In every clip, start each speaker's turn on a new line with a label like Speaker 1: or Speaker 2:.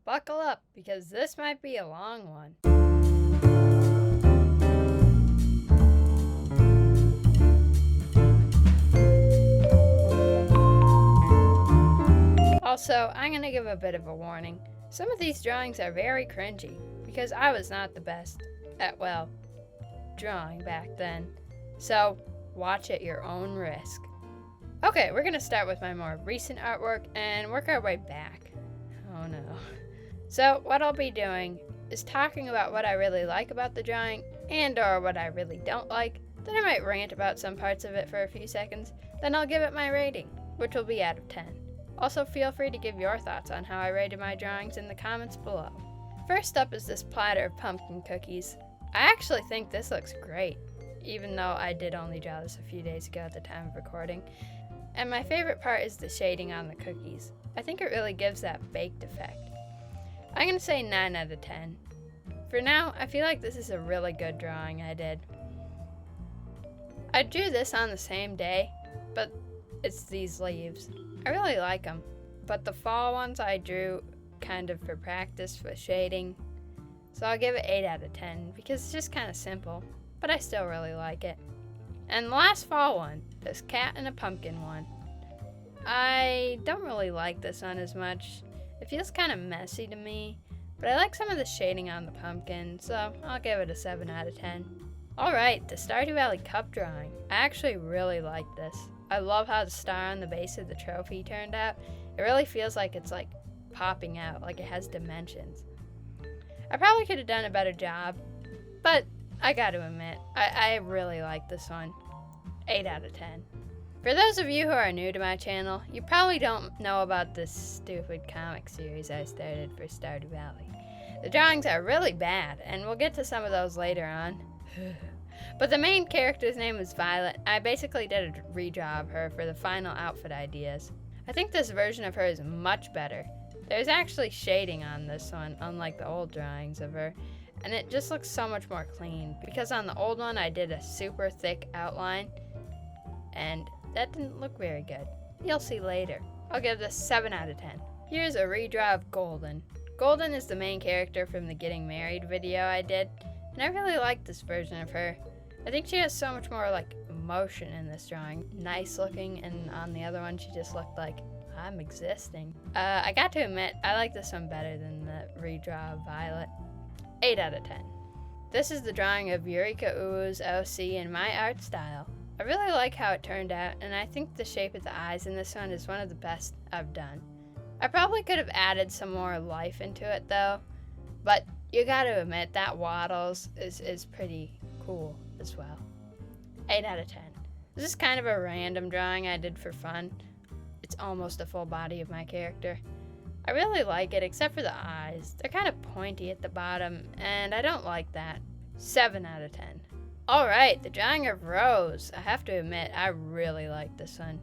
Speaker 1: buckle up because this might be a long one. Also, I'm going to give a bit of a warning. Some of these drawings are very cringy because I was not the best at, well, drawing back then. So, watch at your own risk. Okay, we're going to start with my more recent artwork and work our way back. Oh no. So, what I'll be doing is talking about what I really like about the drawing and or what I really don't like. Then I might rant about some parts of it for a few seconds. Then I'll give it my rating, which will be out of 10. Also, feel free to give your thoughts on how I rated my drawings in the comments below. First up is this platter of pumpkin cookies. I actually think this looks great, even though I did only draw this a few days ago at the time of recording. And my favorite part is the shading on the cookies. I think it really gives that baked effect. I'm going to say 9 out of 10. For now, I feel like this is a really good drawing I did. I drew this on the same day, but it's these leaves. I really like them, but the fall ones I drew kind of for practice with shading. So I'll give it 8 out of 10 because it's just kind of simple, but I still really like it. And the last fall one, this cat and a pumpkin one. I don't really like this one as much. It feels kind of messy to me, but I like some of the shading on the pumpkin, so I'll give it a 7 out of 10. Alright, the Stardew Valley Cup drawing. I actually really like this. I love how the star on the base of the trophy turned out. It really feels like it's like popping out, like it has dimensions. I probably could have done a better job, but I gotta admit, I really like this one. 8 out of 10. For those of you who are new to my channel, you probably don't know about this stupid comic series I started for Stardew Valley. The drawings are really bad, and we'll get to some of those later on. But the main character's name is Violet. I basically did a redraw of her for the final outfit ideas. I think this version of her is much better. There's actually shading on this one, unlike the old drawings of her, and it just looks so much more clean, because on the old one I did a super thick outline, and that didn't look very good. You'll see later. I'll give this 7 out of 10. Here's a redraw of Golden. Golden is the main character from the Getting Married video I did, and I really like this version of her. I think she has so much more like emotion in this drawing. Nice looking, and on the other one she just looked like, I'm existing. I got to admit, I like this one better than the redraw of Violet. 8 out of 10. This is the drawing of Eureka Uwu's OC in my art style. I really like how it turned out, and I think the shape of the eyes in this one is one of the best I've done. I probably could have added some more life into it though, but you gotta admit that Waddles is pretty cool as well. 8 out of 10. This is kind of a random drawing I did for fun. It's almost a full body of my character. I really like it except for the eyes. They're kind of pointy at the bottom, and I don't like that. 7 out of 10. Alright, the drawing of Rose. I have to admit, I really like this one.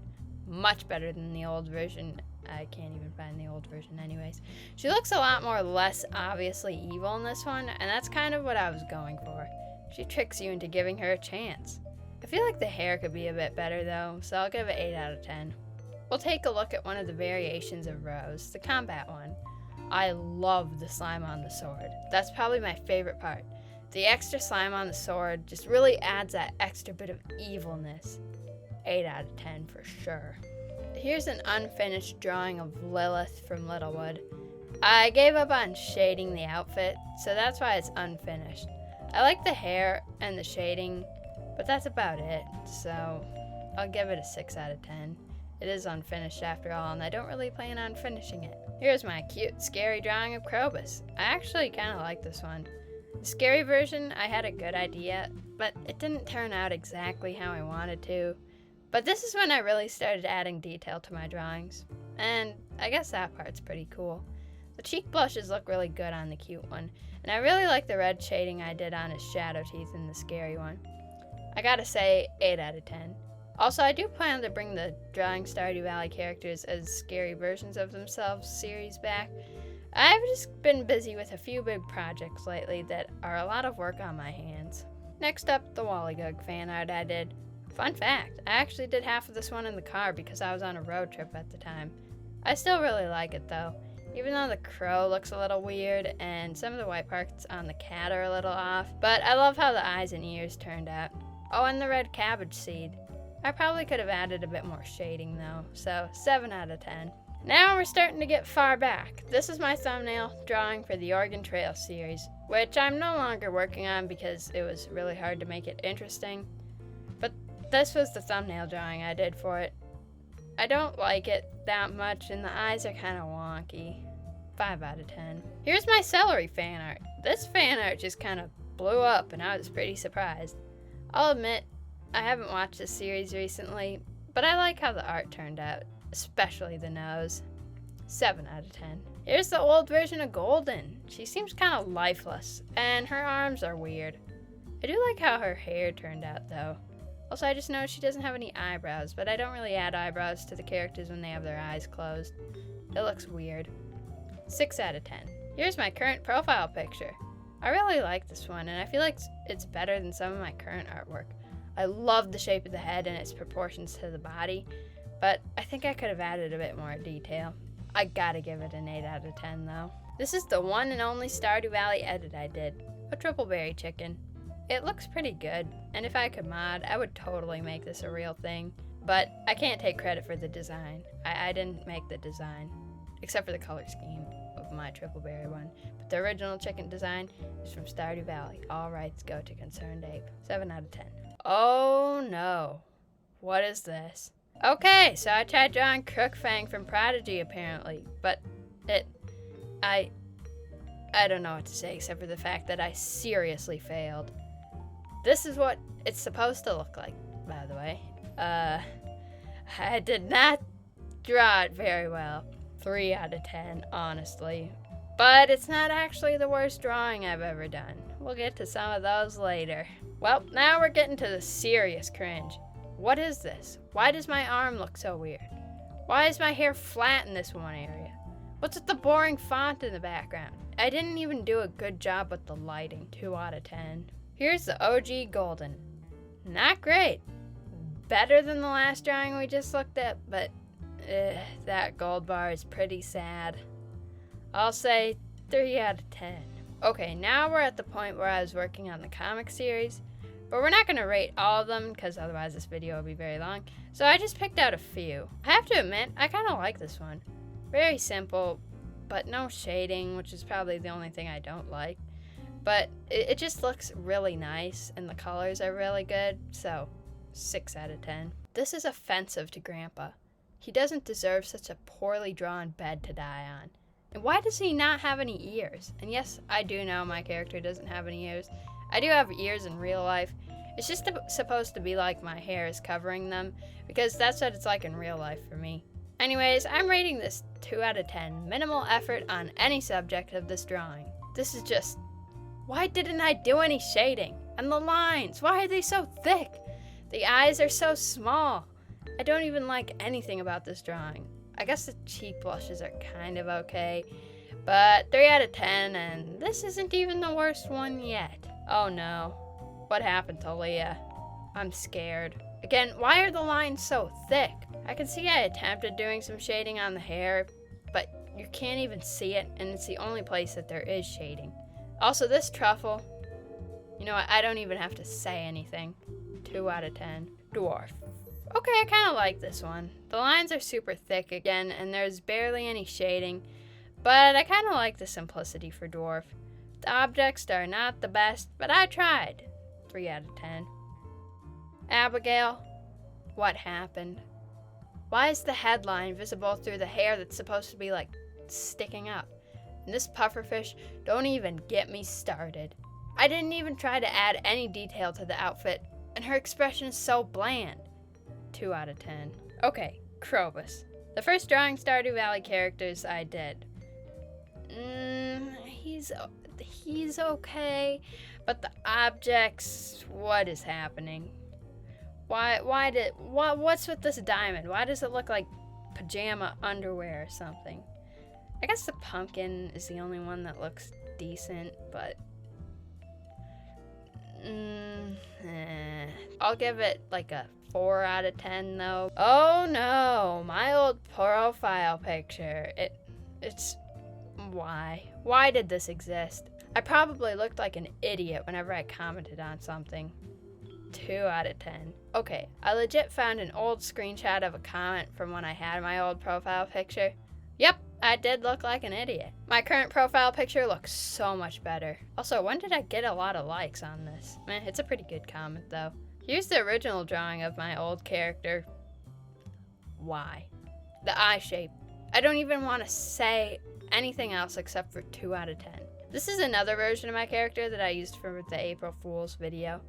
Speaker 1: Much better than the old version. I can't even find the old version anyways. She looks a lot more less obviously evil in this one, and that's kind of what I was going for. She tricks you into giving her a chance. I feel like the hair could be a bit better though, so I'll give it 8 out of 10. We'll take a look at one of the variations of Rose, the combat one. I love the slime on the sword. That's probably my favorite part. The extra slime on the sword just really adds that extra bit of evilness. 8 out of 10 for sure. Here's an unfinished drawing of Lilith from Littlewood. I gave up on shading the outfit, so that's why it's unfinished. I like the hair and the shading, but that's about it, so I'll give it a 6 out of 10. It is unfinished after all, and I don't really plan on finishing it. Here's my cute, scary drawing of Krobus. I actually kind of like this one. The scary version, I had a good idea, but it didn't turn out exactly how I wanted to. But this is when I really started adding detail to my drawings, and I guess that part's pretty cool. The cheek blushes look really good on the cute one, and I really like the red shading I did on his shadow teeth in the scary one. I gotta say, 8 out of 10. Also, I do plan to bring the Drawing Stardew Valley characters as scary versions of themselves series back. I've just been busy with a few big projects lately that are a lot of work on my hands. Next up, the Wollygug fan art I did. Fun fact, I actually did half of this one in the car because I was on a road trip at the time. I still really like it though. even though the crow looks a little weird and some of the white parts on the cat are a little off. But I love how the eyes and ears turned out. Oh, and the red cabbage seed. I probably could have added a bit more shading though, so 7 out of 10. Now we're starting to get far back. This is my thumbnail drawing for the Oregon Trail series, which I'm no longer working on because it was really hard to make it interesting. But this was the thumbnail drawing I did for it. I don't like it that much and the eyes are kind of wonky. 5 out of 10. Here's my celery fan art. This fan art just kind of blew up and I was pretty surprised. I'll admit, I haven't watched this series recently, but I like how the art turned out, especially the nose. 7 out of 10. Here's the old version of Golden. She seems kind of lifeless, and her arms are weird. I do like how her hair turned out though. Also, I just noticed she doesn't have any eyebrows, but I don't really add eyebrows to the characters when they have their eyes closed. It looks weird. 6 out of 10. Here's my current profile picture. I really like this one, and I feel like it's better than some of my current artwork. I love the shape of the head and its proportions to the body, but I think I could have added a bit more detail. I gotta give it an 8 out of 10 though. This is the one and only Stardew Valley edit I did, a triple berry chicken. It looks pretty good, and if I could mod, I would totally make this a real thing, but I can't take credit for the design. I didn't make the design, except for the color scheme of my triple berry one. But the original chicken design is from Stardew Valley. All rights go to Concerned Ape. 7 out of 10. Oh no. What is this? Okay, so I tried drawing Crookfang from Prodigy apparently, but I don't know what to say except for the fact that I seriously failed. This is what it's supposed to look like, by the way. I did not draw it very well. 3 out of 10, honestly. But it's not actually the worst drawing I've ever done. We'll get to some of those later. Well, now we're getting to the serious cringe. What is this? Why does my arm look so weird? Why is my hair flat in this one area? What's with the boring font in the background? I didn't even do a good job with the lighting. 2 out of 10. Here's the OG Golden. Not great. Better than the last drawing we just looked at, but that gold bar is pretty sad. I'll say 3 out of 10. Okay, now we're at the point where I was working on the comic series, but we're not going to rate all of them because otherwise this video will be very long. So I just picked out a few. I have to admit, I kind of like this one. Very simple, but no shading, which is probably the only thing I don't like. But it just looks really nice and the colors are really good, so 6 out of 10. This is offensive to Grandpa. He doesn't deserve such a poorly drawn bed to die on. And why does he not have any ears? And yes, I do know my character doesn't have any ears. I do have ears in real life. It's just supposed to be like my hair is covering them, because that's what it's like in real life for me. Anyways, I'm rating this 2 out of 10. Minimal effort on any subject of this drawing. This is just, why didn't I do any shading? And the lines, why are they so thick? The eyes are so small. I don't even like anything about this drawing. I guess the cheek blushes are kind of okay, but 3 out of 10, and this isn't even the worst one yet. Oh no, what happened to Leah? I'm scared. Again, why are the lines so thick? I can see I attempted doing some shading on the hair, but you can't even see it, and it's the only place that there is shading. Also, this truffle, you know what, I don't even have to say anything. 2 out of 10. Dwarf. Okay, I kind of like this one. The lines are super thick again, and there's barely any shading, but I kind of like the simplicity for Dwarf. The objects are not the best, but I tried. 3 out of 10. Abigail, what happened? Why is the headline visible through the hair that's supposed to be like sticking up? And this pufferfish, don't even get me started. I didn't even try to add any detail to the outfit, and her expression is so bland. 2 out of 10. Okay, Krobus. The first drawing Stardew Valley characters I did. He's okay, but the objects, what is happening? What's with this diamond? Why does it look like pajama underwear or something? I guess the pumpkin is the only one that looks decent, but I'll give it like a 4 out of 10 though. Oh no, my old profile picture. It's Why? Why did this exist? I probably looked like an idiot whenever I commented on something. 2 out of 10. Okay, I legit found an old screenshot of a comment from when I had my old profile picture. Yep, I did look like an idiot. My current profile picture looks so much better. Also, when did I get a lot of likes on this? It's a pretty good comment though. Here's the original drawing of my old character. Why? The eye shape. I don't even want to say anything else except for 2 out of 10. This is another version of my character that I used for the April Fool's video.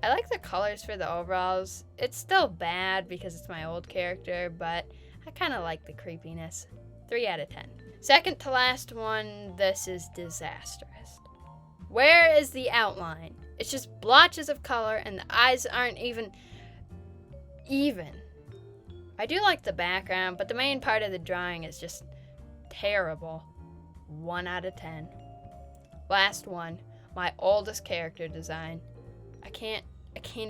Speaker 1: I like the colors for the overalls. It's still bad because it's my old character, but I kind of like the creepiness. 3 out of 10. Second to last one, this is disastrous. Where is the outline? It's just blotches of color and the eyes aren't even. I do like the background, but the main part of the drawing is just terrible. 1 out of 10. Last one, my oldest character design. I can't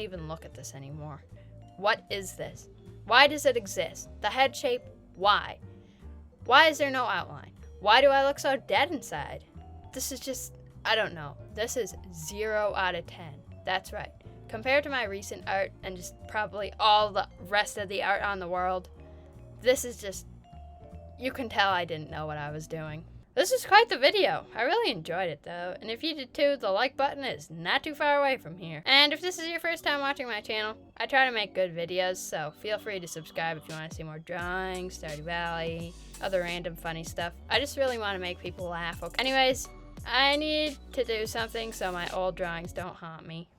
Speaker 1: even look at this anymore. What is this? Why does it exist? The head shape, why? Why is there no outline? Why do I look so dead inside? This is just, I don't know. This is 0 out of 10. That's right. Compared to my recent art and just probably all the rest of the art on the world, this is just, you can tell I didn't know what I was doing. This is quite the video. I really enjoyed it though, and if you did too, the like button is not too far away from here. And if this is your first time watching my channel, I try to make good videos, so feel free to subscribe if you want to see more drawings, Stardew Valley, other random funny stuff. I just really want to make people laugh. Okay. Anyways, I need to do something so my old drawings don't haunt me.